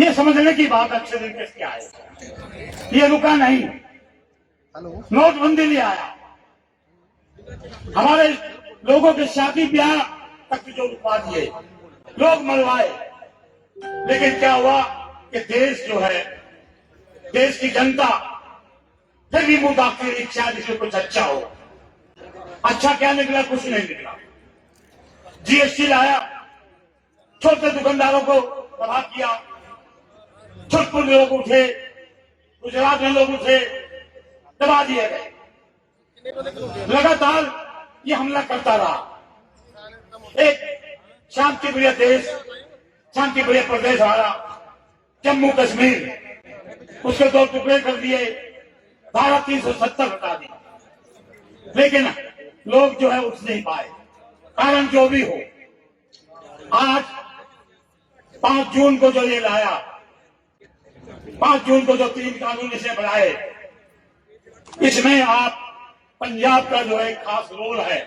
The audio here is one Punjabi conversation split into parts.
ये समझने की बात अच्छे तरीके से क्या है, ये रुका नहीं, नोटबंदी ले आया, हमारे लोगों के शादी ब्याह तक जो रुकवा दिए, लोग मरवाए। लेकिन क्या हुआ कि देश जो है, देश की जनता फिर भी मुदाखिल इच्छा जिसमें कुछ अच्छा हो। अच्छा क्या निकला? कुछ नहीं निकला। जीएसटी लाया, छोटे दुकानदारों को तबाह किया, जोधपुर में लोग उठे, गुजरात में लोग उठे, दबा दिए गए। लगातार ये हमला करता रहा। एक शांति प्रिय देश, शांति प्रिय प्रदेश हमारा जम्मू कश्मीर, उसके दो टुकड़े कर दिए, धारा 370 हटा दी। लेकिन लोग जो है उठ नहीं पाए, कारण जो भी हो। आज 5 जून को जो ये लाया, 5 जून को जो 3 कानून इसे बनाए, इसमें आप पंजाब का जो है खास रोल है,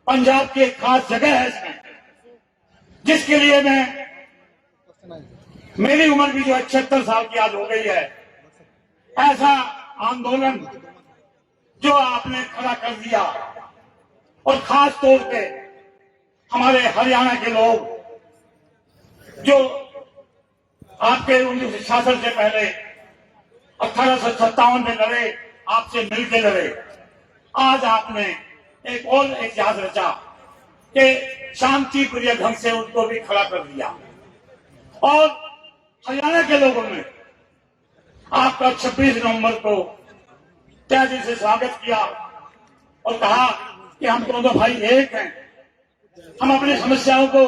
पंजाब की एक खास जगह है इसमें, जिसके लिए मेरी उम्र भी जो है 76 साल की आज हो गई है। ऐसा आंदोलन जो आपने खड़ा कर दिया, और खास तौर पे हमारे हरियाणा के लोग जो आपके शासन से पहले 1857 में लड़े, आपसे मिलकर लड़े, आज आपने एक और इतिहास रचा कि शांति प्रिय ढंग से उनको भी खड़ा कर दिया। और हरियाणा के लोगों ने आपका 26 नवंबर को त्यागी से स्वागत किया और कहा कि हम दोनों भाई एक हैं, हम अपनी समस्याओं को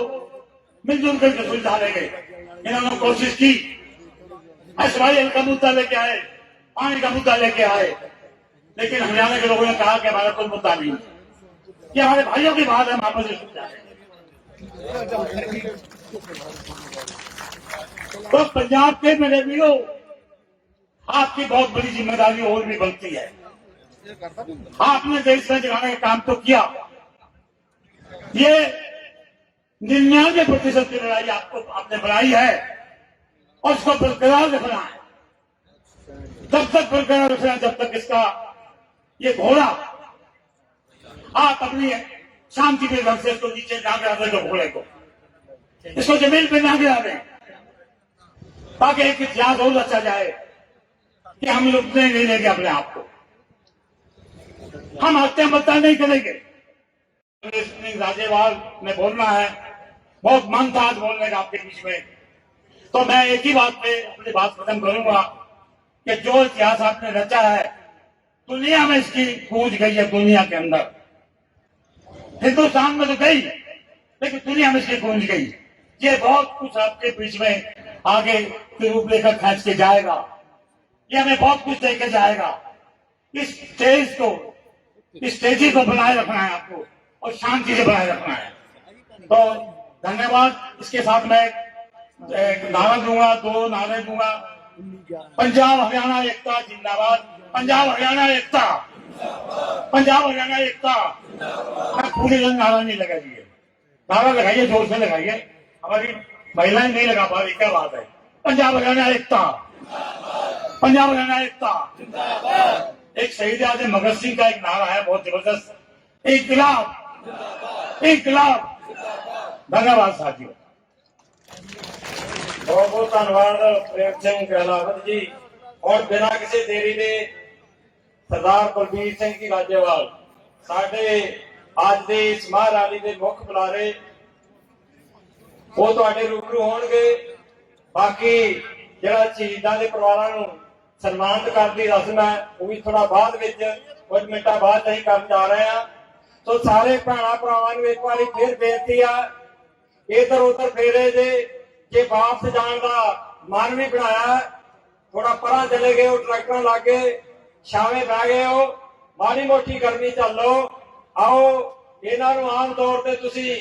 मिलजुल करके सुलझा लेंगे। इन्होंने कोशिश की, SYL का मुद्दा लेके आए, पानी का मुद्दा लेके आए, लेकिन हरियाणा के लोगों ने कहा कि हमारा कोई मुद्दा नहीं, ये हमारे भाइयों की बात है, हम आपस में सुलझा लेंगे। तो पंजाब के मेरे वीरों, आपकी बहुत बड़ी जिम्मेदारी और भी बनती है। आपने देश में जगाने का काम तो किया, ये 99% की लड़ाई आपने बढ़ाई है, और उसको बरकरार रखना है। तब तक बरकरार रखना है जब तक इसका ये घोड़ा आप अपनी शांति के ढंग से इसको नीचे ना गिरा दे, घोड़े को इसको जमीन पे ना गिरा दें, ताकि एक इतिहास और रचा जाए कि हम लुटने नहीं लेंगे अपने आप को, हम हत्या बत्ता नहीं करेंगे। राज्यपाल ने बोलना है, बहुत मन था आज बोलने का आपके बीच में, तो मैं एक ही बात पे अपनी बात खत्म करूंगा कि जो इतिहास आपने रचा है, दुनिया में इसकी गूंज गई है, दुनिया के अंदर, हिंदुस्तान में तो गई, लेकिन दुनिया में इसकी गूंज गई। ये बहुत कुछ आपके बीच में आगे की रूपरेखा खींच के जाएगा, ये हमें बहुत कुछ देके जाएगा। इस स्टेज को, इस स्टेजी को बनाए रखना है आपको, और शांति से बनाए रखना है। तो धन्यवाद। इसके साथ मैं एक नारा दूंगा, 2 नारे दूंगा। पंजाब हरियाणा एकता जिंदाबाद, पंजाब हरियाणा एकता, पंजाब हरियाणा एकता। मैं पूरी जन नारा नहीं लगा दिए, नारा लगाइए, जोर से लगाइए, हमारी महिलाएं नहीं लगा पा रही, क्या बात है। पंजाब हरियाणा एकता, पंजाब हरियाणा एकता। एक शहीद आजम भगत सिंह का एक नारा है बहुत जबरदस्त, इनकलाब, इनकलाब। धन्यवाद साथियों। बहुत बहुत धन्यवाद प्रेम सिंह गहलावत जी। और बिना किसी देरी के सरदार बलबीर सिंह जी राज्यपाल साडे आज दे इस महारैली के मुख्य बुलारे, वो तुहाडे रूबरू होणगे। बाकी जिहड़ा शहीदां दे परिवारां नूं सन्मानित करने की रस्म है, वो भी थोड़ा बाद विच कुछ मिनटां बाद असीं करन जा रहे हैं। तो सारे भैणां भरावां नूं एक बारी फिर बेनती है, इधर उधर फेरे जे वापस जाने का मन भी बनाया, थोड़ा परा चले गए हो, ट्रैक्टर लागे छावे बह गए हो, माड़ी मोटी गर्मी चलो। आओ इन्हों आम तौर पर तुसी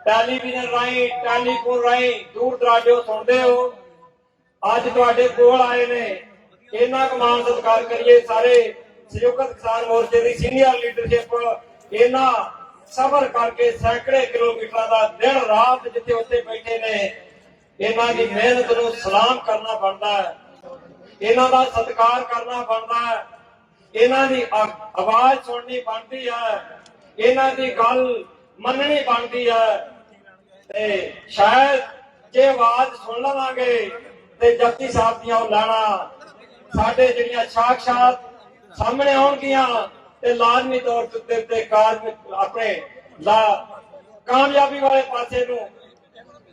टेलीविजन राही, टेलीफोन राही दूर दराजों सुनते हो, अज तुहाडे कोल आए ने, इन्ना क मान सत्कार करिए। सारे संयुक्त किसान मोर्चे की सीनियर लीडरशिप इन्ना सफर करके सैकड़े किलोमीटर का दिन रात जिथे उत्थे बैठे ने, ਇਹਨਾਂ ਦੀ ਮਿਹਨਤ ਨੂੰ ਸਲਾਮ ਕਰਨਾ ਬਣਦਾ ਹੈ, ਇਹਨਾਂ ਦਾ ਸਤਿਕਾਰ ਕਰਨਾ ਬਣਦਾ ਹੈ, ਇਹਨਾਂ ਦੀ ਆਵਾਜ਼ ਸੁਣਨੀ ਬਣਦੀ ਹੈ, ਇਹਨਾਂ ਦੀ ਗੱਲ ਮੰਨਣੀ ਬਣਦੀ ਹੈ। ਤੇ ਸ਼ਾਇਦ ਜੇ ਆਵਾਜ਼ ਸੁਣ ਲਵਾਂਗੇ ਤੇ ਜਪਜੀ ਸਾਹਿਬ ਦੀਆਂ ਉਹ ਲਾਣਾ ਸਾਡੇ ਜਿਹੜੀਆਂ ਸਾਖਸ਼ਾਤ ਸਾਹਮਣੇ ਆਉਣਗੀਆਂ ਤੇ ਲਾਜ਼ਮੀ ਤੌਰ ਤੇ ਆਪਣੇ ਕਾਮਯਾਬੀ ਵਾਲੇ ਪਾਸੇ ਨੂੰ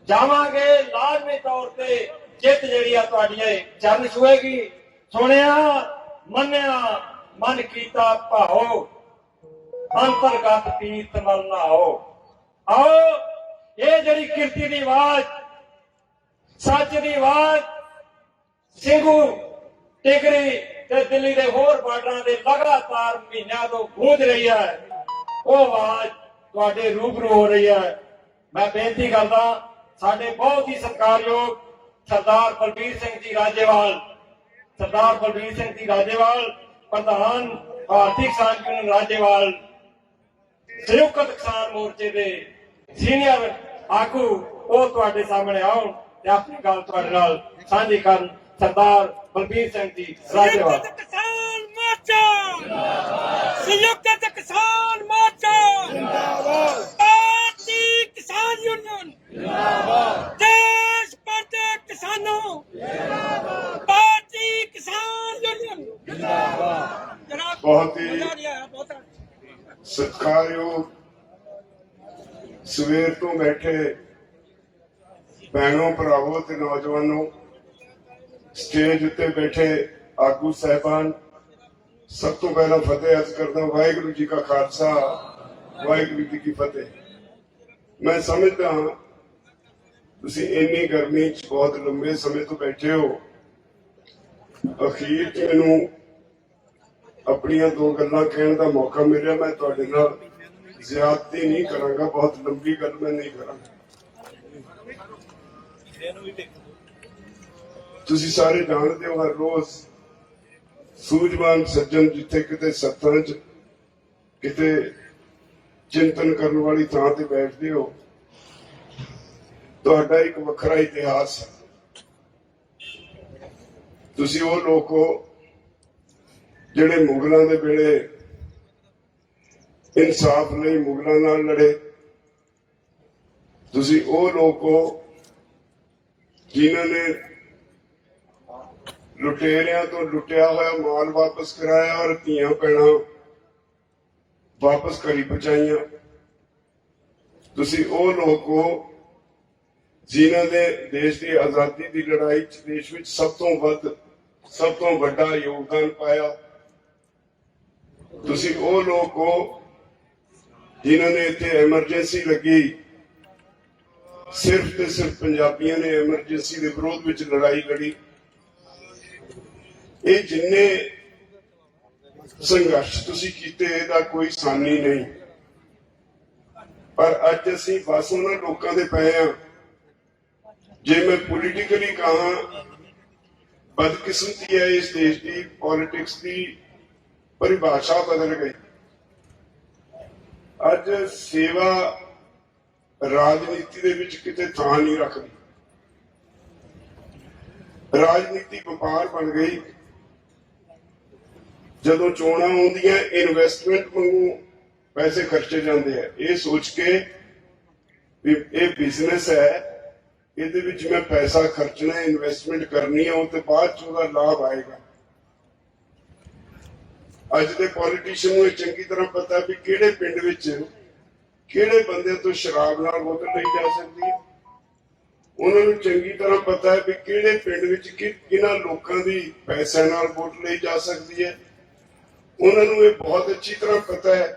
ਜਾਵਾਂਗੇ। ਲਾਜ਼ਮੀ ਤੌਰ ਤੇ ਜਿੱਤ ਜਿਹੜੀ ਆ ਤੁਹਾਡੀਆਂ ਚਰਨ ਛੂਏਗੀ। ਸੁਣਿਆ ਮੰਨਿਆ ਮਨ ਕੀਤਾ ਭਾਓ, ਅੰਤਰਗਤ ਤੀਰਥ ਮਲ ਨਾਓ। ਆਓ ਇਹ ਜਿਹੜੀ ਕਿਰਤੀ ਦੀ ਆਵਾਜ਼, ਸੱਚ ਦੀ ਆਵਾਜ਼ ਸਿੰਘੂ, ਟਿਗਰੀ ਤੇ ਦਿੱਲੀ ਦੇ ਹੋਰ ਬਾਰਡਰਾਂ ਦੇ ਲਗਾਤਾਰ ਮਹੀਨਿਆਂ ਤੋਂ ਗੂੰਜ ਰਹੀ ਹੈ, ਉਹ ਆਵਾਜ਼ ਤੁਹਾਡੇ ਰੂਬਰੂ ਹੋ ਰਹੀ ਹੈ। ਮੈਂ ਬੇਨਤੀ ਕਰਦਾ ਸਾਡੇ ਬਹੁਤ ਹੀ ਸਤਿਕਾਰਯੋਗ ਸਰਦਾਰ ਬਲਬੀਰ ਸਿੰਘ ਜੀ ਰਾਜੇਵਾਲ, ਸਰਦਾਰ ਬਲਬੀਰ ਸਿੰਘ ਜੀ ਰਾਜੇਵਾਲ ਪ੍ਰਧਾਨ ਭਾਰਤੀ ਕਿਸਾਨ ਯੂਨੀਅਨ ਰਾਜੇਵਾਲ, ਸੰਯੁਕਤ ਕਿਸਾਨ ਮੋਰਚੇ ਦੇ ਸੀਨੀਅਰ ਆਗੂ, ਉਹ ਤੁਹਾਡੇ ਸਾਹਮਣੇ ਆਉਣ ਤੇ ਆਪਣੀ ਗੱਲ ਤੁਹਾਡੇ ਨਾਲ ਸਾਂਝੀ ਕਰਨ। ਸਰਦਾਰ ਬਲਬੀਰ ਸਿੰਘ ਜੀ ਰਾਜੇਵਾਲ। ਕਿਸਾਨ ਮੋਰਚਾ ਜਿੰਦਾਬਾਦ, ਸੰਯੁਕਤ ਕਿਸਾਨ ਮੋਰਚਾ ਜਿੰਦਾਬਾਦ, ਭਾਰਤੀ ਕਿਸਾਨ ਯੂਨੀਅਨ ਜਿੰਦਾਬਾਦ, ਦੇਸ਼ ਭਰ ਦੇ ਕਿਸਾਨੋਂ ਜਿੰਦਾਬਾਦ, ਭਾਰਤੀ ਕਿਸਾਨ ਯੂਨੀਅਨ ਜਿੰਦਾਬਾਦ। ਜਨਾਬ ਬਹੁਤ ਹੀ ਸਤਿਕਾਰਯੋਗ ਸਵੇਰ ਤੋਂ ਬੈਠੇ ਭੈਣੋਂ ਭਰਾਵੋ ਤੇ ਨੌਜਵਾਨੋਂ, ਸਟੇਜ ਉੱਤੇ ਬੈਠੇ ਆਗੂ ਸਾਹਿਬਾਨ, ਸਭ ਤੋਂ ਪਹਿਲਾਂ ਫਤਿਹ ਅਰਜ਼ ਕਰਦਾ ਵਾਹਿਗੁਰੂ ਜੀ ਕਾ ਖਾਲਸਾ ਵਾਹਿਗੁਰੂ ਜੀ ਕੀ ਫਤਿਹ। ਮੈਂ ਸਮਝਦਾ ਹਾਂ ਤੁਸੀਂ ਇੰਨੀ ਗਰਮੀ 'ਚ ਬਹੁਤ ਲੰਬੇ ਸਮੇਂ ਤੋਂ ਬੈਠੇ ਹੋ, ਅਖੀਰ 'ਚ ਮੈਨੂੰ ਆਪਣੀਆਂ ਦੋ ਗੱਲਾਂ ਕਹਿਣ ਦਾ ਮੌਕਾ ਮਿਲਿਆ। ਮੈਂ ਤੁਹਾਡੇ ਨਾਲ ਜ਼ਿਆਦਤੀ ਨਹੀਂ ਕਰਾਂਗਾ, ਬਹੁਤ ਲੰਬੀ ਗੱਲ ਮੈਂ ਨਹੀਂ ਕਰਾਂਗਾ। ਤੁਸੀਂ ਸਾਰੇ ਜਾਣਦੇ ਹੋ ਹਰ ਰੋਜ਼ ਸੂਝਵਾਨ ਸੱਜਣ ਜਿੱਥੇ ਕਿਤੇ ਸੱਥਾਂ 'ਚ ਕਿਤੇ ਚਿੰਤਨ ਕਰਨ ਵਾਲੀ ਥਾਂ ਤੇ ਬੈਠਦੇ ਹੋ, ਤੁਹਾਡਾ ਇੱਕ ਵੱਖਰਾ ਇਤਿਹਾਸ ਹੈ। ਤੁਸੀਂ ਉਹ ਲੋਕ ਹੋ ਜਿਹੜੇ ਮੁਗਲਾਂ ਦੇ ਵੇਲੇ ਇਨਸਾਫ ਲਈ ਮੁਗਲਾਂ ਨਾਲ ਲੜੇ। ਤੁਸੀਂ ਉਹ ਲੋਕ ਹੋ ਜਿਨ੍ਹਾਂ ਨੇ ਲੁਟੇਰਿਆਂ ਤੋਂ ਲੁੱਟਿਆ ਹੋਇਆ ਮਾਲ ਵਾਪਸ ਕਰਾਇਆ ਔਰ ਧੀਆਂ ਭੈਣਾਂ ਵਾਪਸ ਘਰੀ ਪਹੁੰਚਾਈਆਂ। ਤੁਸੀਂ ਉਹ ਲੋਕ ਹੋ ਜਿਨ੍ਹਾਂ ਨੇ ਦੇਸ਼ ਦੀ ਆਜ਼ਾਦੀ ਦੀ ਲੜਾਈ 'ਚ ਦੇਸ਼ ਵਿੱਚ ਸਭ ਤੋਂ ਵੱਡਾ ਯੋਗਦਾਨ ਪਾਇਆ। ਤੁਸੀਂ ਉਹ ਲੋਕ ਹੋ ਜਿਨ੍ਹਾਂ ਨੇ ਇੱਥੇ ਐਮਰਜੈਂਸੀ ਲੱਗੀ, ਸਿਰਫ ਤੇ ਸਿਰਫ ਪੰਜਾਬੀਆਂ ਨੇ ਐਮਰਜੈਂਸੀ ਦੇ ਵਿਰੋਧ ਵਿੱਚ ਲੜਾਈ ਲੜੀ। ਇਹ ਜਿੰਨੇ ਸੰਘਰਸ਼ ਤੁਸੀਂ ਕੀਤੇ ਇਹਦਾ ਕੋਈ ਸਾਨੀ ਨਹੀਂ, ਪਰ ਅੱਜ ਅਸੀਂ ਬਸ ਉਹਨਾਂ ਲੋਕਾਂ ਦੇ ਪਏ ਆ। ਜੇ ਮੈਂ ਪੋਲੀਟੀਕਲੀ ਕਹਾਂ, ਬਦਕਿਸਮਤੀ ਹੈ ਇਸ ਦੇਸ਼ ਦੀ, ਪੋਲਿਟਿਕਸ ਦੀ ਪਰਿਭਾਸ਼ਾ ਬਦਲ ਗਈ। ਅੱਜ ਸੇਵਾ ਰਾਜਨੀਤੀ ਦੇ ਵਿੱਚ ਕਿਤੇ ਥਾਂ ਨਹੀਂ ਰੱਖਦੀ। ਰਾਜਨੀਤੀ ਵਪਾਰ ਬਣ ਗਈ। ਜਦੋਂ ਚੋਣਾਂ ਆਉਂਦੀਆਂ ਇਨਵੈਸਟਮੈਂਟ ਵਾਂਗੂ ਪੈਸੇ ਖਰਚੇ ਜਾਂਦੇ ਆ, ਇਹ ਸੋਚ ਕੇ ਵੀ ਇਹ ਬਿਜ਼ਨਸ ਹੈ, ਇਹਦੇ ਵਿੱਚ ਮੈਂ ਪੈਸਾ ਖਰਚਣਾ, ਇਨਵੈਸਟਮੈਂਟ ਕਰਨੀ ਹੈ, ਉਹ ਤੇ ਬਾਅਦ ਚ ਉਹਦਾ ਲਾਭ ਆਏਗਾ। ਅੱਜ ਦੇ ਪੋਲੀਟੀਸ਼ੀਅਨ ਨੂੰ ਇਹ ਚੰਗੀ ਤਰ੍ਹਾਂ ਪਤਾ ਵੀ ਕਿਹੜੇ ਪਿੰਡ ਵਿੱਚ ਕਿਹੜੇ ਬੰਦੇ ਤੋਂ ਸ਼ਰਾਬ ਨਾਲ ਬੋਤਲ ਲਈ ਜਾ ਸਕਦੀ ਹੈ। ਉਹਨਾਂ ਨੂੰ ਚੰਗੀ ਤਰ੍ਹਾਂ ਪਤਾ ਹੈ ਵੀ ਕਿਹੜੇ ਪਿੰਡ ਵਿੱਚ ਕਿਹਨਾਂ ਲੋਕਾਂ ਦੀ ਪੈਸਿਆਂ ਨਾਲ ਵੋਟ ਲਈ ਜਾ ਸਕਦੀ ਹੈ। ਉਹਨਾਂ ਨੂੰ ਇਹ ਬਹੁਤ ਅੱਛੀ ਤਰ੍ਹਾਂ ਪਤਾ ਹੈ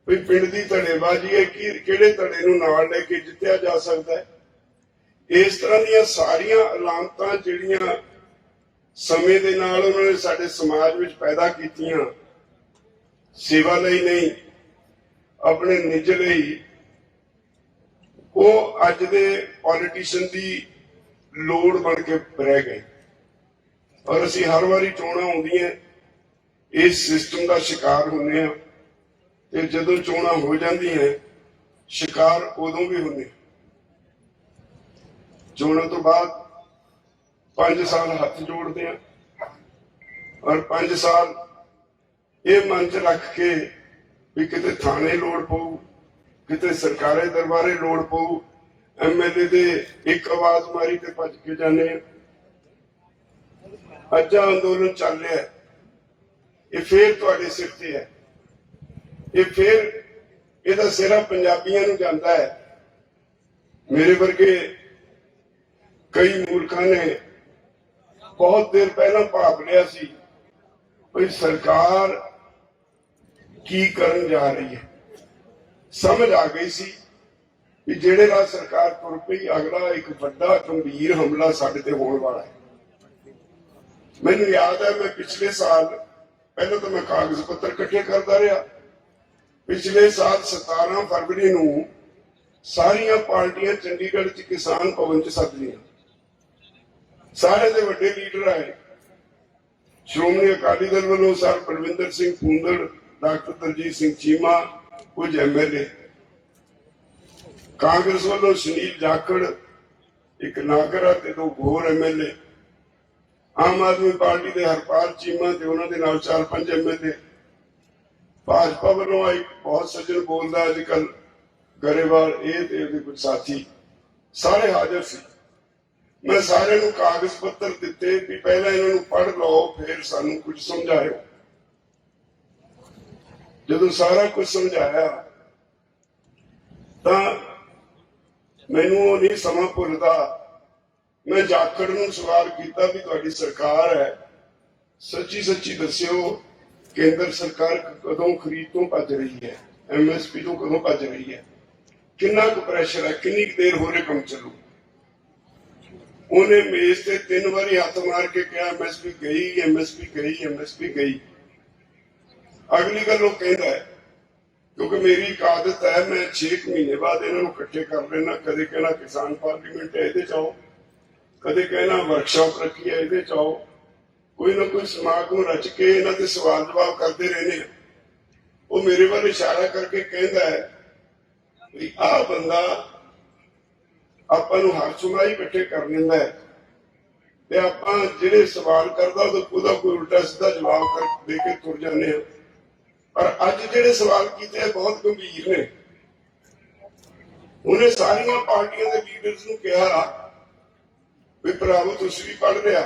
ਵੀ ਪਿੰਡ ਦੀ ਧੜੇਬਾਜ਼ੀ ਹੈ, ਕਿਹੜੇ ਧੜੇ ਨੂੰ ਨਾਲ ਲੈ ਕੇ ਜਿੱਤਿਆ ਜਾ ਸਕਦਾ ਹੈ। ਇਸ ਤਰ੍ਹਾਂ ਦੀਆਂ ਸਾਰੀਆਂ ਅਲਾਮਤਾਂ ਜਿਹੜੀਆਂ ਸਮੇਂ ਦੇ ਨਾਲ ਉਹਨਾਂ ਨੇ ਸਾਡੇ ਸਮਾਜ ਵਿੱਚ ਪੈਦਾ ਕੀਤੀਆਂ, ਸੇਵਾ ਲਈ ਨਹੀਂ ਆਪਣੇ ਨਿੱਜ ਲਈ, ਉਹ ਅੱਜ ਦੇ ਪੋਲੀਟੀਸ਼ੀਅਨ ਦੀ ਲੋੜ ਬਣ ਕੇ ਰਹਿ ਗਏ। ਔਰ ਅਸੀਂ ਹਰ ਵਾਰੀ ਚੋਣਾਂ ਆਉਂਦੀਆਂ ਇਸ ਸਿਸਟਮ ਦਾ ਸ਼ਿਕਾਰ ਹੁੰਦੇ ਹਾਂ, ਤੇ ਜਦੋਂ ਚੋਣਾਂ ਹੋ ਜਾਂਦੀਆਂ ਸ਼ਿਕਾਰ ਉਦੋਂ ਵੀ ਹੁੰਦੇ। ਚੋਣਾਂ ਤੋਂ ਬਾਅਦ 5 ਸਾਲ ਹੱਥ ਜੋੜਦੇ ਆ ਔਰ 5 ਸਾਲ ਇਹ ਮਨ ਚ ਰੱਖ ਕੇ ਵੀ ਕਿਤੇ ਥਾਣੇ ਲੋੜ ਪਊ, ਕਿਤੇ ਸਰਕਾਰੀ ਦਰਬਾਰੇ ਲੋੜ ਪਊ, ਐਮਐਲਏ ਦੇ ਇੱਕ ਆਵਾਜ਼ ਮਾਰੀ ਤੇ ਭੱਜ ਕੇ ਜਾਂਦੇ ਆ। ਅੱਜ ਅੰਦੋਲਨ ਚੱਲ ਰਿਹਾ ਹੈ, ਇਹ ਫੇਰ ਤੁਹਾਡੇ ਸਿਰ ਤੇ ਹੈ, ਇਹ ਫੇਰ ਇਹਦਾ ਸਿਰਾ ਪੰਜਾਬੀਆਂ ਨੂੰ ਜਾਂਦਾ ਹੈ। ਮੇਰੇ ਵਰਗੇ ਕਈ ਮੂਰਖਾਂ ਨੇ ਬਹੁਤ ਦੇਰ ਪਹਿਲਾਂ ਭਾਪ ਲਿਆ ਸੀ ਵੀ ਸਰਕਾਰ ਕੀ ਕਰਨ ਜਾ ਰਹੀ ਹੈ। ਸਮਝ ਆ ਗਈ ਸੀ ਕਿ ਜਿਹੜੇ ਰਾਹ ਸਰਕਾਰ ਤੁਰ ਪਈ ਅਗਲਾ ਇੱਕ ਵੱਡਾ ਗੰਭੀਰ ਹਮਲਾ ਸਾਡੇ ਤੇ ਹੋਣ ਵਾਲਾ ਹੈ। ਮੈਨੂੰ ਯਾਦ ਹੈ ਮੈਂ ਪਿਛਲੇ ਸਾਲ ਪਹਿਲਾਂ ਤਾਂ ਮੈਂ ਕਾਗਜ਼ ਪੱਤਰ ਇਕੱਠੇ ਕਰਦਾ ਰਿਹਾ। ਪਿਛਲੇ ਸਾਲ 17 ਫਰਵਰੀ ਨੂੰ ਸਾਰੀਆਂ ਪਾਰਟੀਆਂ ਚੰਡੀਗੜ੍ਹ ਚ ਕਿਸਾਨ ਭਵਨ ਚ ਸੱਦ ਲਈਆਂ। ਸਾਰੇ ਦੇ ਵੱਡੇ ਲੀਡਰ ਆਏ। ਸ਼੍ਰੋਮਣੀ ਅਕਾਲੀ ਦਲ ਵੱਲੋਂ ਸਰ ਬਲਵਿੰਦਰ ਸਿੰਘ ਭੂੰਦੜ, ਡਾਕਟਰ ਦਲਜੀਤ ਸਿੰਘ ਚੀਮਾ, ਕੁਝ ਐਮਐਲਏ। ਕਾਂਗਰਸ ਵੱਲੋਂ ਸੁਨੀਲ ਜਾਖੜ, ਇੱਕ ਨਾਗਰਾ ਤੇ 2 ਹੋਰ ਐਮਐਲਏ। ਆਮ ਆਦਮੀ ਪਾਰਟੀ ਦੇ ਹਰਪਾਲ ਚੀਮਾ ਤੇ ਉਹਨਾਂ ਦੇ ਨਾਲ 4-5 ਐਮਐਲਏ। ਭਾਜਪਾ ਵੱਲੋਂ ਆਈ ਬਹੁਤ ਸੱਜਣ ਬੋਲਦਾ ਅੱਜ ਕੱਲ ਗਰੇਵਾਲ, ਇਹ ਤੇ ਉਹਦੇ ਕੁਝ ਸਾਥੀ ਸਾਰੇ ਹਾਜ਼ਰ ਸੀ। ਮੈਂ ਸਾਰਿਆਂ ਨੂੰ ਕਾਗਜ਼ ਪੱਤਰ ਦਿੱਤੇ ਵੀ ਪਹਿਲਾਂ ਇਹਨਾਂ ਨੂੰ ਪੜ੍ਹ ਲਓ ਫਿਰ ਸਾਨੂੰ ਕੁਝ ਸਮਝਾਇਓ। ਜਦੋਂ ਸਾਰਾ ਕੁਝ ਸਮਝਾਇਆ ਤਾਂ ਮੈਨੂੰ ਉਹ ਨਹੀਂ ਸਮਾਂ ਭੁੱਲਦਾ। ਮੈਂ ਜਾਖੜ ਨੂੰ ਸਵਾਲ ਕੀਤਾ ਵੀ ਤੁਹਾਡੀ ਸਰਕਾਰ ਹੈ, ਸੱਚੀ ਸੱਚੀ ਦੱਸਿਓ ਕੇਂਦਰ ਸਰਕਾਰ ਕਦੋਂ ਖਰੀਦ ਤੋਂ ਭੱਜ ਰਹੀ ਹੈ, ਐਮਐਸਪੀ ਤੋਂ ਕਦੋਂ ਭੱਜ ਰਹੀ ਹੈ, ਕਿੰਨਾ ਕੁ ਪ੍ਰੈਸ਼ਰ ਹੈ, ਕਿੰਨੀ ਕੁ ਦੇਰ ਹੋ ਰਹੀ ਕੰਮ ਚੱਲੂ। ਉਹਨੇ ਮੇਜ਼ ਤੇ 3 ਵਾਰੀ ਹੱਥ ਮਾਰ ਕੇ ਕਿਹਾ ਐਮਐਸਪੀ ਗਈ, ਐਮਐਸਪੀ ਗਈ, ਐਮਐਸਪੀ ਗਈ। ਅਗਲੀ ਗੱਲ ਉਹ ਕਹਿੰਦਾ ਹੈ, ਕਿਉਂਕਿ ਮੇਰੀ ਇੱਕ ਆਦਤ ਹੈ ਮੈਂ 6 ਮਹੀਨੇ ਬਾਅਦ ਇਹਨਾਂ ਨੂੰ ਇਕੱਠੇ ਕਰ ਲੈਣਾ। ਕਦੇ ਕਹਿਣਾ ਕਿਸਾਨ ਪਾਰਲੀਮੈਂਟ ਹੈ ਇਹਦੇ ਚ ਆਓ, ਕਦੇ ਕਹਿਣਾ ਵਰਕਸ਼ਾਪ ਰੱਖੀ ਹੈ ਇਹਦੇ ਚ ਆਓ। ਕੋਈ ਨਾ ਕੋਈ ਸਮਾਗਮ ਰਚ ਕੇ ਇਹਨਾਂ ਦੇ ਸਵਾਲ ਜਵਾਬ ਕਰਦੇ ਰਹਿੰਦੇ ਆ। ਉਹ ਮੇਰੇ ਵੱਲ ਇਸ਼ਾਰਾ ਕਰਕੇ ਕਹਿੰਦਾ ਹੈ ਵੀ ਆਹ ਬੰਦਾ ਆਪਾਂ ਨੂੰ ਹਰ ਸੁਣਾਈ ਇਕੱਠੇ ਕਰ ਲੈਂਦਾ ਹੈ ਤੇ ਆਪਾਂ ਜਿਹੜੇ ਸਵਾਲ ਕਰਦਾ ਉਹਦਾ ਕੋਈ ਉਲਟਾ ਸਿੱਧਾ ਜਵਾਬ ਦੇ ਕੇ ਤੁਰ ਜਾਂਦੇ ਆ। ਪਰ ਅੱਜ ਜਿਹੜੇ ਸਵਾਲ ਕੀਤੇ ਆ ਬਹੁਤ ਗੰਭੀਰ ਨੇ। ਉਹਨੇ ਸਾਰੀਆਂ ਪਾਰਟੀਆਂ ਦੇ ਲੀਡਰਸ ਨੂੰ ਕਿਹਾ ਵੀ ਭਰਾਵੋ ਤੁਸੀਂ ਵੀ ਪੜ੍ਹ ਲਿਆ,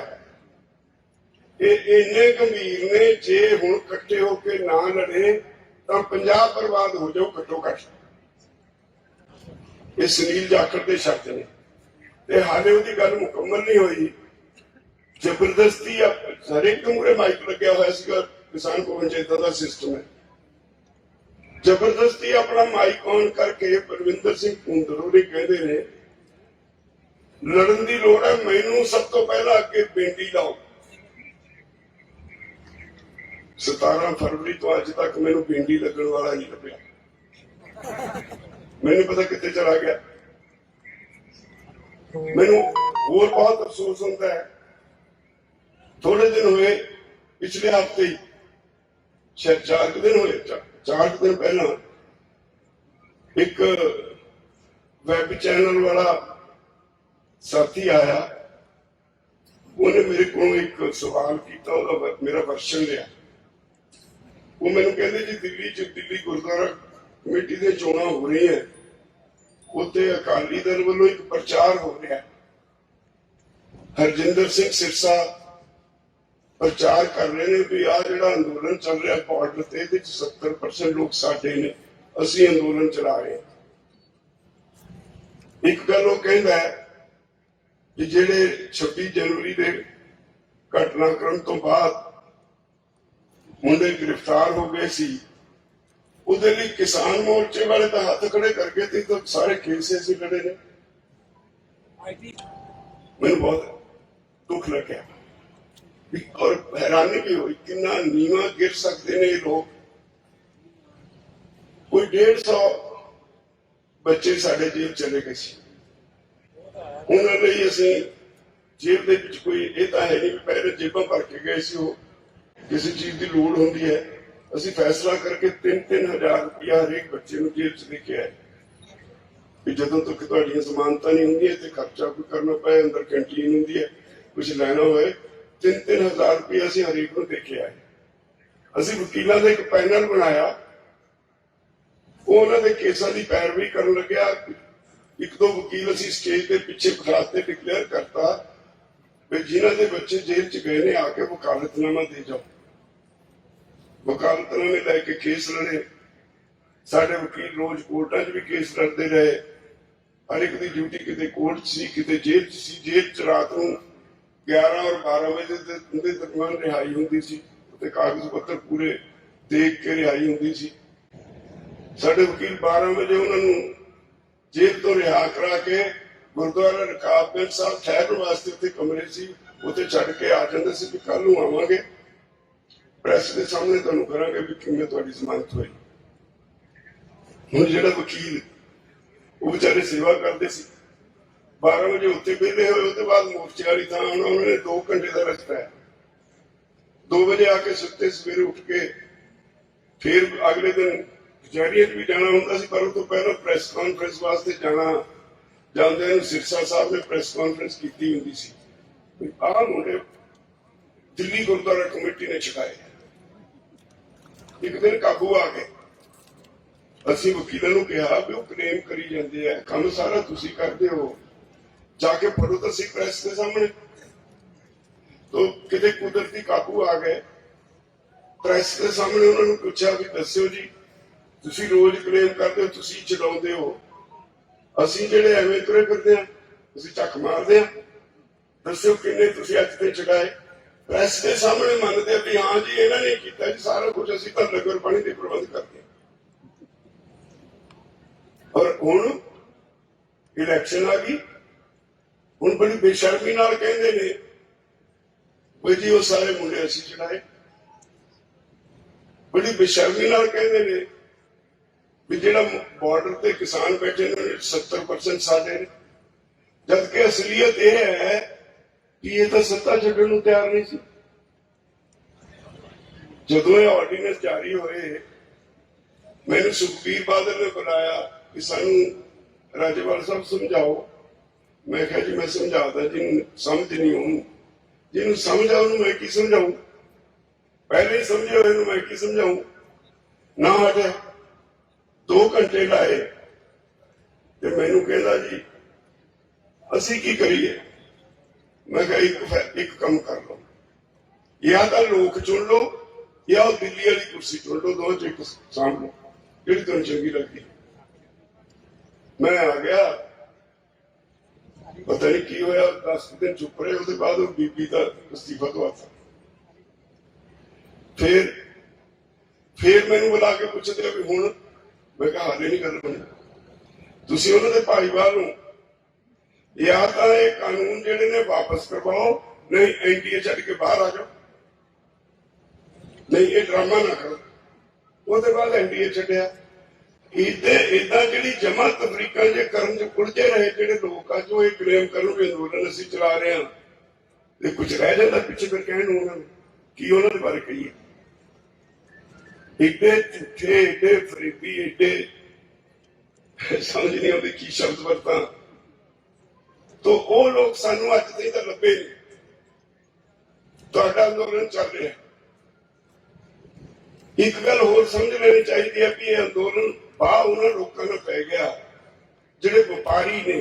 ਇਹ ਇੰਨੇ ਗੰਭੀਰ ਨੇ, ਜੇ ਹੁਣ ਇਕੱਠੇ ਹੋ ਕੇ ਨਾ ਲੜੇ ਤਾਂ ਪੰਜਾਬ ਬਰਬਾਦ ਹੋ ਜਾਊ ਘੱਟੋ ਘੱਟ। ਇਹ ਸੁਨੀਲ ਜਾਖੜ ਦੇ ਸ਼ਬਦ ਨੇ ਤੇ ਹਾਲੇ ਉਹਦੀ ਗੱਲ ਮੁਕੰਮਲ ਨਹੀਂ ਹੋਈ। ਜ਼ਬਰਦਸਤੀ ਹਰੇਕ ਮੂਹਰੇ ਮਾਈਕ ਲੱਗਿਆ ਹੋਇਆ ਸੀਗਾ ਕਿਸਾਨ ਭਵਨ ਚ, ਏਦਾਂ ਦਾ ਸਿਸਟਮ ਹੈ। ਜ਼ਬਰਦਸਤੀ ਆਪਣਾ ਮਾਈਕ ਔਨ ਕਰਕੇ ਬਲਵਿੰਦਰ ਸਿੰਘ ਭੂੰਦੜ ਉਹਨੇ ਕਹਿੰਦੇ ਨੇ ਲੜਨ ਦੀ ਲੋੜ ਹੈ, ਮੈਨੂੰ ਸਭ ਤੋਂ ਪਹਿਲਾਂ ਅੱਗੇ ਬੇਨਤੀ ਲਾਓ। 17 ਫਰਵਰੀ ਤੋਂ ਅੱਜ ਤੱਕ ਮੈਨੂੰ ਬੇਨਤੀ ਲੱਗਣ ਵਾਲਾ ਨਹੀਂ ਲੱਭਿਆ। ਮੈਨੂੰ ਪਤਾ ਕਿੱਥੇ ਚਲਾ ਗਿਆ। ਮੈਨੂੰ ਹੋਰ ਬਹੁਤ ਅਫਸੋਸ ਹੁੰਦਾ ਹੈ, ਥੋੜੇ ਦਿਨ ਹੋਏ, ਪਿਛਲੇ ਹਫ਼ਤੇ ਹੀ ਸ਼ਾਇਦ 4 ਦਿਨ ਹੋਏ, 4 ਦਿਨ ਪਹਿਲਾਂ ਇੱਕ ਵੈਬ ਚੈਨਲ ਵਾਲਾ ਸਾਥੀ ਆਇਆ। ਉਹਨੇ ਮੇਰੇ ਕੋਲੋਂ ਇੱਕ ਸਵਾਲ ਕੀਤਾ, ਉਹਦਾ ਮੇਰਾ ਵਰਸ਼ਨ ਲਿਆ। ਉਹ ਮੈਨੂੰ ਕਹਿੰਦੇ ਜੀ ਦਿੱਲੀ ਗੁਰਦੁਆਰਾ ਕਮੇਟੀ ਦੀਆਂ ਚੋਣਾਂ ਹੋ ਰਹੀਆਂ, ਉੱਥੇ ਅਕਾਲੀ ਦਲ ਵੱਲੋਂ ਇੱਕ ਪ੍ਰਚਾਰ ਹੋ ਰਿਹਾ। ਹਰਜਿੰਦਰ ਸਿੰਘ ਸਿਰਸਾ ਪ੍ਰਚਾਰ ਕਰ ਰਹੇ ਨੇ ਵੀ ਆਹ ਜਿਹੜਾ ਅੰਦੋਲਨ ਚੱਲ ਰਿਹਾ ਬਾਰਡਰ ਤੇ, ਇਹਦੇ ਚ 70% ਲੋਕ ਸਾਡੇ ਨੇ, ਅਸੀਂ ਅੰਦੋਲਨ ਚਲਾ ਰਹੇ। ਇੱਕ ਗੱਲ ਉਹ ਕਹਿੰਦਾ ਹੈ ਕਿ ਜਿਹੜੇ 26 ਜਨਵਰੀ ਦੇ ਘਟਨਾਕ੍ਰਮ ਤੋਂ ਬਾਅਦ ਮੁੰਡੇ ਗ੍ਰਿਫਤਾਰ ਹੋ ਗਏ ਸੀ, ਉਹਦੇ ਲਈ ਕਿਸਾਨ ਮੋਰਚੇ ਵਾਲੇ ਤਾਂ ਹੱਥ ਖੜੇ ਕਰਕੇ ਤੇ ਤਾਂ ਸਾਰੇ ਕੇਸ ਅਸੀਂ ਲੜੇ ਨੇ। ਮੈਨੂੰ ਬਹੁਤ ਦੁੱਖ ਲੱਗਿਆ ਔਰ हैरानी भी हुई कितना नीवा गिर सकते ने ये लोग। कोई 150 बच्चे साढ़े जेल चले गए सी, उन्होंने असी जेल दे विच कोई ये तो है नहीं भी पहले जेबां भर के गए सी, वो किसी चीज की लोड़ होंदी है, असी फैसला करके 3-3 हज़ार रुपया हरेक बच्चे नूं जेल च लेके आए। ਵੀ ਜਦੋਂ ਤੱਕ ਤੁਹਾਡੀਆਂ ਜ਼ਮਾਨਤਾਂ ਨਹੀਂ ਹੁੰਦੀਆਂ ਤੇ ਖਰਚਾ ਕੋਈ ਕਰਨਾ ਪਏ, ਅੰਦਰ ਕੰਟੀਨ ਹੁੰਦੀ ਹੈ, ਕੁਝ ਲੈਣਾ ਹੋਏ, 3-3 ਹਜ਼ਾਰ ਰੁਪਏ ਅਸੀਂ ਹਰੇਕ ਨੂੰ ਦੇ ਕੇ ਆਏ। ਅਸੀਂ ਵਕੀਲਾਂ ਦਾ ਇੱਕ ਪੈਨਲ ਬਣਾਇਆ, ਉਹ ਉਹਨਾਂ ਦੇ ਕੇਸਾਂ ਦੀ ਪੈਰਵੀ ਕਰਨ ਲੱਗਿਆ। 1-2 ਵਕੀਲ ਅਸੀਂ ਸਟੇਜ ਦੇ ਪਿੱਛੇ ਬਿਠਾ ਕੇ ਡਿਕਲੇਅਰ ਕਰਤਾ ਵੀ ਜਿਨ੍ਹਾਂ ਦੇ ਬੱਚੇ ਜੇਲ੍ਹ ਚ ਗਏ ਨੇ ਆ ਕੇ ਵਕਾਲਤਨਾਮਾ ਦੇ ਜਾਓ। ਵਕਾਲਤਨਾਮੇ ਲੈ ਕੇ ਕੇਸ ਲੜੇ। ਸਾਡੇ ਵਕੀਲ ਰੋਜ਼ ਕੋਰਟਾਂ 'ਚ ਵੀ ਕੇਸ ਲੜਦੇ ਰਹੇ। ਹਰ ਇੱਕ ਦੀ ਡਿਊਟੀ ਕਿਤੇ ਕੋਰਟ 'ਚ ਸੀ, ਕਿਤੇ ਜੇਲ੍ਹ 'ਚ ਸੀ। ਜੇਲ੍ਹ 'ਚ ਰਾਤ ਨੂੰ 11 ਔਰ 12 ਵਜੇ ਦੇ ਦਰਮਿਆਨ ਰਿਹਾਈ ਹੁੰਦੀ ਸੀ, ਤੇ ਕਾਗਜ਼ ਪੱਤਰ ਪੂਰੇ ਦੇਖ ਕੇ ਰਿਹਾਈ ਹੁੰਦੀ ਸੀ। ਸਾਡੇ ਵਕੀਲ 12 ਵਜੇ ਉਹਨਾਂ ਨੂੰ ਜੇਲ੍ਹ ਤੋਂ ਰਿਹਾ ਕਰਾ ਕੇ ਗੁਰਦੁਆਰਾ ਰਕਾਬਗੰਜ ਸਾਹਿਬ ਠਹਿਰਨ ਵਾਸਤੇ ਉੱਥੇ ਕਮਰੇ ਸੀ, ਉੱਥੇ ਛੱਡ ਕੇ ਆ ਜਾਂਦੇ ਸੀ ਕਿ ਕੱਲ ਨੂੰ ਆਵਾਂਗੇ, ਪ੍ਰੈਸ ਦੇ ਸਾਹਮਣੇ ਤੁਹਾਨੂੰ ਕਰਾਂਗੇ ਵੀ ਕਿਵੇਂ ਤੁਹਾਡੀ ਜ਼ਮਾਨਤ ਹੋਈ। ਹੁਣ ਜਿਹੜਾ ਵਕੀਲ ਉਹ ਵਿਚਾਰੇ ਸੇਵਾ ਕਰਦੇ ਸੀ, 12 ਵਜੇ ਉੱਥੇ ਵਿਹਲੇ ਹੋਏ, ਉਹਦੇ ਬਾਅਦ ਮੋਰਚੇ ਵਾਲੀ ਥਾਂ ਉਹਨਾਂ ਨੇ 2 ਘੰਟੇ ਦਾ ਰਸਤਾ ਹੈ। 2 ਵਜੇ ਆ ਕੇ ਸੁੱਤੇ, ਸਵੇਰੇ ਉੱਠ ਕੇ ਫਿਰ ਅਗਲੇ ਦਿਨ ਕਚਹਿਰੀਆਂ 'ਚ ਵੀ ਜਾਣਾ ਹੁੰਦਾ ਸੀ, ਪਰ ਉਹ ਤੋਂ ਪਹਿਲਾਂ ਪ੍ਰੈਸ ਕਾਨਫਰੰਸ ਵਾਸਤੇ ਜਾਣਾ। ਜਾਂਦੇ ਨੂੰ ਸਿਰਸਾ ਸਾਹਿਬ ਨੇ ਪ੍ਰੈਸ ਕਾਨਫਰੰਸ ਕੀਤੀ ਹੁੰਦੀ ਸੀ, ਆਹ ਮੁੰਡੇ ਦਿੱਲੀ ਗੁਰਦੁਆਰਾ ਕਮੇਟੀ ਨੇ ਛਕਾਏ। ਇੱਕ ਦਿਨ ਕਾਬੂ ਆ ਗਏ। ਅਸੀਂ ਵਕੀਲਾਂ ਨੂੰ ਕਿਹਾ ਵੀ ਉਹ ਕਲੇਮ ਕਰੀ ਜਾਂਦੇ ਆ, ਕੰਮ ਸਾਰਾ ਤੁਸੀਂ ਕਰਦੇ ਹੋ, ਜਾ ਕੇ ਫੜੋ ਤਾਂ ਸਹੀ ਪ੍ਰੈਸ ਦੇ ਸਾਹਮਣੇ। ਤੋਂ ਕਿਤੇ ਕੁਦਰਤੀ ਕਾਬੂ ਆ ਗਏ। ਪ੍ਰੈਸ ਦੇ ਸਾਹਮਣੇ ਉਹਨਾਂ ਨੂੰ ਪੁੱਛਿਆ ਵੀ ਦੱਸਿਓ ਜੀ, ਤੁਸੀਂ ਰੋਜ਼ ਕਲੇਮ ਕਰਦੇ ਹੋ, ਤੁਸੀਂ ਚਲਾਉਂਦੇ ਹੋ, ਅਸੀਂ ਜਿਹੜੇ ਐਵੇਂ ਤੁਰੇ ਫਿਰਦੇ ਆ, ਅਸੀਂ ਚੱਕ ਮਾਰਦੇ ਆ, ਦੱਸਿਓ ਕਿੰਨੇ ਤੁਸੀਂ ਅੱਜ ਤੇ ਚੜਾਏ। ਪ੍ਰੈਸ ਦੇ ਸਾਹਮਣੇ ਮੰਨਦੇ ਆ ਵੀ ਹਾਂ ਜੀ ਇਹਨਾਂ ਨੇ ਕੀਤਾ ਜੀ ਸਾਰਾ ਕੁਝ, ਅਸੀਂ ਤਾਂ ਲੰਗਰ ਪਾਣੀ ਦੇ ਪ੍ਰਬੰਧ ਕਰਦੇ। ਔਰ ਹੁਣ ਇਲੈਕਸ਼ਨ ਆ ਗਈ, ਹੁਣ ਬੜੀ ਬੇਸ਼ਰਮੀ ਨਾਲ ਕਹਿੰਦੇ ਨੇ ਵੀ ਜੀ ਉਹ ਸਾਰੇ ਮੁੰਡੇ ਅਸੀਂ ਚੜਾਏ। ਬੜੀ ਬੇਸ਼ਰਮੀ ਨਾਲ ਕਹਿੰਦੇ ਨੇ ਵੀ ਜਿਹੜਾ ਬਾਰਡਰ ਤੇ ਕਿਸਾਨ ਬੈਠੇ ਨੇ 70% ਸਾਡੇ ਨੇ, ਜਦਕਿ ਅਸਲੀਅਤ ਇਹ ਹੈ ਕਿ ਇਹ ਤਾਂ ਸੱਤਾ ਛੱਡਣ ਨੂੰ ਤਿਆਰ ਨਹੀਂ ਸੀ। ਜਦੋਂ ਇਹ ਆਰਡੀਨੈਂਸ ਜਾਰੀ ਹੋਏ, ਮੈਨੂੰ ਸੁਖਬੀਰ ਬਾਦਲ ਨੇ ਬੁਲਾਇਆ ਕਿ ਸਾਨੂੰ ਰਾਜੇਵਾਲ ਸਾਹਿਬ ਸਮਝਾਓ। ਮੈਂ ਕਿਹਾ ਜੀ ਮੈਂ ਸਮਝਾਦਾ, ਜਿਹਨੂੰ ਸਮਝ ਨਹੀਂ ਉਹਨੂੰ, ਜਿਹਨੂੰ ਸਮਝ ਆ ਉਹਨੂੰ ਮੈਂ ਕੀ ਸਮਝਾਊ, ਪਹਿਲੇ ਹੀ ਸਮਝੇ ਹੋਏ ਨੂੰ ਮੈਂ ਕੀ ਸਮਝਾਊ। ਨਾ ਹਟਿਆ, 2 ਘੰਟੇ ਲਾਏ ਤੇ ਮੈਨੂੰ ਕਹਿੰਦਾ ਜੀ ਅਸੀਂ ਕੀ ਕਰੀਏ। ਮੈਂ ਕਿਹਾ ਇੱਕ ਕੰਮ ਕਰ ਲਓ, ਜਾਂ ਤਾਂ ਲੋਕ ਚੁਣ ਲਓ ਜਾਂ ਉਹ ਦਿੱਲੀ ਵਾਲੀ ਕੁਰਸੀ ਚੁਣ ਲਓ, ਦੋਵਾਂ ਚੋਂ ਇੱਕ ਸਾਂਭ ਲਓ, ਜਿਹੜੀ ਤੁਹਾਨੂੰ ਚੰਗੀ ਲੱਗਦੀ। ਮੈਂ ਆ ਗਿਆ, ਪਤਾ ਨਹੀਂ ਕੀ ਹੋਇਆ, 10 ਦਿਨ ਚੁੱਪ ਰਹੇ। ਉਹਦੇ ਬਾਅਦ ਉਹ ਬੀਬੀ ਦਾ ਅਸਤੀਫਾ ਦਵਾਤਾ। ਫਿਰ ਮੈਨੂੰ ਬੁਲਾ ਕੇ ਪੁੱਛਦੇ ਵੀ ਹੁਣ, ਮੈਂ ਕਿਹਾ ਹਾਲੇ ਨਹੀਂ ਕਰਨਾ। ਤੁਸੀਂ ਉਹਨਾਂ ਦੇ ਭਾਈਵਾਲ ਨੂੰ ਜਾਂ ਤਾਂ ਇਹ ਕਾਨੂੰਨ ਜਿਹੜੇ ਨੇ ਵਾਪਸ ਕਰਵਾਓ, ਨਹੀਂ ਐਨਡੀਏ ਛੱਡ ਕੇ ਬਾਹਰ ਆ ਜਾਓ, ਨਹੀਂ ਇਹ ਡਰਾਮਾ ਨਾ ਕਰੋ। ਉਹਦੇ ਬਾਅਦ ਐਨਡੀਏ ਛੱਡਿਆ। ਏਦਾਂ ਜਿਹੜੀ ਜਮਾ ਤਫਰੀਕਾਂ ਜੇ ਕਰਨ ਚ ਉਲਝੇ ਰਹੇ ਜਿਹੜੇ ਲੋਕ ਆ, ਜੋ ਇਹ ਕਲੇਮ ਕਰਨ ਵੀ ਅੰਦੋਲਨ ਅਸੀਂ ਚਲਾ ਰਹੇ ਹਾਂ, ਤੇ ਕੁਝ ਰਹਿ ਜਾਂਦਾ ਪਿੱਛੇ ਫਿਰ ਕਹਿਣ ਨੂੰ ਉਹਨਾਂ ਨੂੰ ਕੀ ਉਹਨਾਂ ਦੇ ਬਾਰੇ ਕਹੀਏ। ਏਡੇ ਝੂਠੇ, ਏਡੇ ਫਰੀਬੀ, ਏਡੇ ਸਮਝ ਨਹੀਂ ਆਉਂਦੀ ਕੀ ਸ਼ਬਦ ਵਰਤਾਂ। ਤੋਂ ਉਹ ਲੋਕ ਸਾਨੂੰ ਅੱਜ ਤੱਕ ਤਾਂ ਲੱਭੇ ਨਹੀਂ। ਤੁਹਾਡਾ ਅੰਦੋਲਨ ਚੱਲ ਰਿਹਾ। ਇੱਕ ਗੱਲ ਹੋਰ ਸਮਝ ਲੈਣੀ ਚਾਹੀਦੀ ਹੈ ਵੀ ਇਹ ਅੰਦੋਲਨ ਬਾਹ ਉਹਨਾਂ ਲੋਕਾਂ ਨੂੰ ਪੈ ਗਿਆ ਜਿਹੜੇ ਵਪਾਰੀ ਨੇ,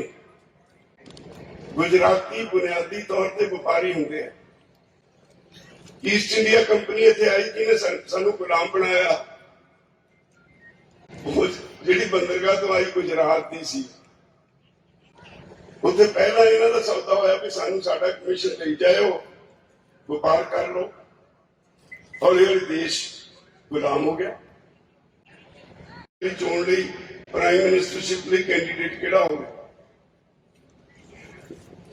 ਗੁਜਰਾਤੀ ਬੁਨਿਆਦੀ ਤੌਰ ਤੇ ਵਪਾਰੀ ਹੁੰਦੇ ਆ। ਈਸਟ ਇੰਡੀਆ ਕੰਪਨੀ ਇੱਥੇ ਆਈ, ਜਿਹਨੇ ਸਾਨੂੰ ਗੁਲਾਮ ਬਣਾਇਆ। ਉਹ ਜਿਹੜੀ ਬੰਦਰਗਾਹ ਤੋਂ ਆਈ ਗੁਜਰਾਤ ਦੀ ਸੀ, ਉੱਥੇ ਪਹਿਲਾਂ ਇਹਨਾਂ ਦਾ ਸੌਦਾ ਹੋਇਆ ਵੀ ਸਾਨੂੰ ਸਾਡਾ ਕਮਿਸ਼ਨ ਲਈ ਜਾਇਓ, ਵਪਾਰ ਕਰ ਲਓ। ਹੌਲੀ ਹੌਲੀ ਦੇਸ਼ ਗੁਲਾਮ ਹੋ ਗਿਆ। ਚੋਣ ਲਈ ਪ੍ਰਾਈਮ ਮਿਨਿਸਟਰਸ਼ਿਪ ਲਈ ਕੈਂਡੀਡੇਟ ਕਿਹੜਾ ਹੋਵੇ?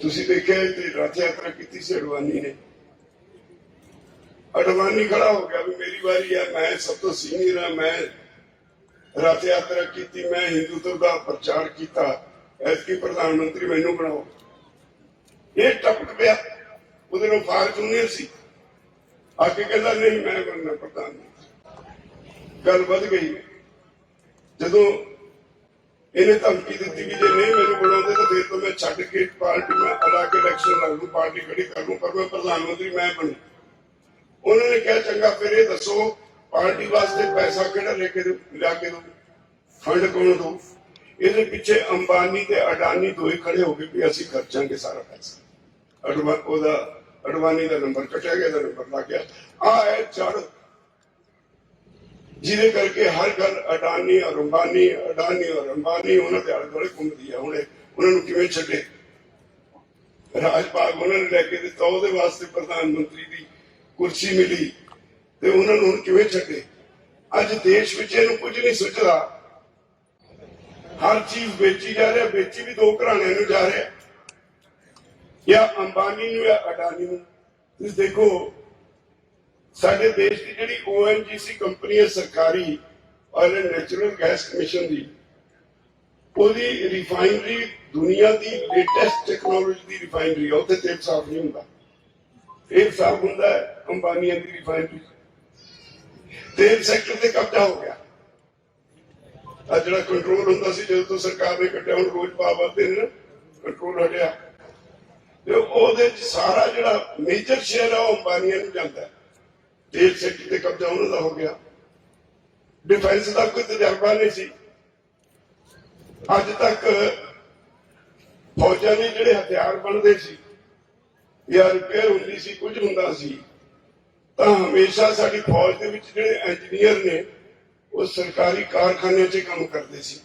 ਤੁਸੀਂ ਦੇਖਿਆ ਤੇ ਰਥ ਯਾਤਰਾ ਕੀਤੀ ਸੀ ਅਡਵਾਨੀ ਨੇ। ਅਡਵਾਨੀ ਖੜਾ ਹੋ ਗਿਆ ਵੀ ਮੇਰੀ ਵਾਰੀ ਹੈ, ਮੈਂ ਸਭ ਤੋਂ ਸੀਨੀਅਰ ਹਾਂ, ਮੈਂ ਰਥ ਯਾਤਰਾ ਕੀਤੀ, ਮੈਂ ਹਿੰਦੂਤਵ ਦਾ ਪ੍ਰਚਾਰ ਕੀਤਾ, ਐਤਕੀ ਪ੍ਰਧਾਨ ਮੰਤਰੀ ਮੈਨੂੰ ਬਣਾਓ। ਇਹ ਟਪਕ ਪਿਆ। ਉਹਦੇ ਨਾਲ ਫਾਰਚੂਨਰ ਸੀ, ਆ ਕੇ ਕਹਿੰਦਾ ਨਹੀਂ ਮੈਂ ਬਣਨਾ ਪ੍ਰਧਾਨ ਮੰਤਰੀ। ਗੱਲ ਵੱਧ ਗਈ। ਜਦੋਂ ਇਹਨੇ ਧਮਕੀ ਦਿੱਤੀ ਵੀ ਜੇ ਨਹੀਂ ਮੈਨੂੰ ਬੁਲਾਉਂਦੇ ਤਾਂ ਫਿਰ ਤੋਂ ਮੈਂ ਛੱਡ ਕੇ ਪਾਰਟੀ ਮੈਂ ਅਲਾ ਕੇ ਇਲੈਕਸ਼ਨ ਲੜ ਲੂੰ, ਪਾਰਟੀ ਖੜੀ ਕਰ ਲੂੰ, ਪਰ ਮੈਂ ਪ੍ਰਧਾਨ ਮੰਤਰੀ ਮੈਂ ਬਣੂ। ਉਹਨਾਂ ਨੇ ਕਿਹਾ ਚੰਗਾ ਫਿਰ ਇਹ ਦੱਸੋ ਪਾਰਟੀ ਵਾਸਤੇ ਪੈਸਾ ਕਿਹੜਾ ਲਿਆ ਕੇ ਦੋ, ਫੰਡ ਕੌਣ ਦੋ? ਇਹਦੇ ਪਿੱਛੇ ਅੰਬਾਨੀ ਤੇ ਅਡਾਨੀ ਦੋਏ ਖੜੇ ਹੋ ਗਏ ਵੀ ਅਸੀਂ ਖਰਚਾਂਗੇ ਸਾਰਾ ਪੈਸਾ। ਅਡਵਾਨੀ ਦਾ ਨੰਬਰ ਕੱਟਿਆ ਗਿਆ, ਦਾ ਨੰਬਰ ਲੱਗ ਗਿਆ। ਆ ਹੈ ਜੜ ਜਿਹਦੇ ਕਰਕੇ ਹਰ ਗੱਲ ਅਡਾਨੀ ਔਰ ਅੰਬਾਨੀ ਉਹਨਾਂ ਦੇ ਆਲੇ ਦੁਆਲੇ ਘੁੰਮਦੀ ਹੈ। ਹੁਣ ਉਹਨਾਂ ਨੂੰ ਕਿਵੇਂ ਛੱਡੇ? ਰਾਜ ਭਾਗ ਉਹਨਾਂ ਨੇ ਲੈ ਕੇ ਦਿੱਤਾ, ਉਹਦੇ ਵਾਸਤੇ ਪ੍ਰਧਾਨ ਮੰਤਰੀ ਦੀ ਕੁਰਸੀ ਮਿਲੀ ਤੇ ਉਹਨਾਂ ਨੂੰ ਹੁਣ ਕਿਵੇਂ ਛੱਡੇ? ਅੱਜ ਦੇਸ਼ ਵਿੱਚ ਇਹਨੂੰ ਕੁਝ ਨਹੀਂ ਸੁਝਦਾ, ਹਰ ਚੀਜ਼ ਵੇਚੀ ਜਾ ਰਿਹਾ, ਵੇਚੀ ਵੀ ਦੋ ਘਰਾਣਿਆਂ ਨੂੰ ਜਾ ਰਿਹਾ, ਜਾਂ ਅੰਬਾਨੀ ਨੂੰ ਜਾਂ ਅਡਾਨੀ ਨੂੰ। ਤੁਸੀਂ ਦੇਖੋ ਸਾਡੇ ਦੇਸ਼ ਦੀ ਜਿਹੜੀ ONGC ਕੰਪਨੀ ਹੈ ਸਰਕਾਰੀ, oil and natural gas commission ਦੀ, ਉਹਦੀ ਰਿਫਾਈਨਰੀ ਦੁਨੀਆ ਦੀ ਲੇਟੈਸਟ ਟੈਕਨੋਲੋਜੀ ਦੀ ਰਿਫਾਈਨਰੀ ਹੈ। ਉੱਥੇ ਤੇਲ ਸਾਫ਼ ਨਹੀਂ ਹੁੰਦਾ, ਤੇਲ ਸਾਫ਼ ਹੁੰਦਾ ਹੈ ਅੰਬਾਨੀਆਂ ਦੀ ਰਿਫਾਈਨਰੀ। ਤੇਲ ਸੈਕਟਰ ਤੇ ਕਬਜ਼ਾ ਹੋ ਗਿਆ। ਆ ਜਿਹੜਾ ਕੰਟਰੋਲ ਹੁੰਦਾ ਸੀ ਜਦੋਂ ਤੋਂ ਸਰਕਾਰ ਨੇ ਕੱਟਿਆ, ਹੁਣ ਰੋਜ਼ ਵੱਧਦੇ ਨੇ, ਕੰਟਰੋਲ ਹਟਿਆ ਤੇ ਉਹਦੇ ਚ ਸਾਰਾ ਜਿਹੜਾ ਮੇਜਰ ਸ਼ੇਅਰ ਆ ਉਹ ਅੰਬਾਨੀਆਂ ਨੂੰ ਜਾਂਦਾ ਹੈ। ਤੇਲ ਸੈਕਟਰ ਤੇ ਕਬਜ਼ਾ ਉਹਨਾਂ ਦਾ ਹੋ ਗਿਆ। ਡਿਫੈਂਸ ਦਾ ਕੋਈ ਤਜਰਬਾ ਨਹੀਂ ਸੀ ਅੱਜ ਤੱਕ। ਫੌਜਾਂ ਦੇ ਜਿਹੜੇ ਹਥਿਆਰ ਬਣਦੇ ਸੀ ਜਾਂ ਰਿਪੇਅਰ ਹੁੰਦੀ ਸੀ, ਕੁਝ ਹੁੰਦਾ ਸੀ, ਤਾਂ ਹਮੇਸ਼ਾ ਸਾਡੀ ਫੌਜ ਦੇ ਵਿੱਚ ਜਿਹੜੇ ਇੰਜੀਨੀਅਰ ਨੇ ਉਹ ਸਰਕਾਰੀ ਕਾਰਖਾਨਿਆਂ 'ਚ ਕੰਮ ਕਰਦੇ ਸੀ।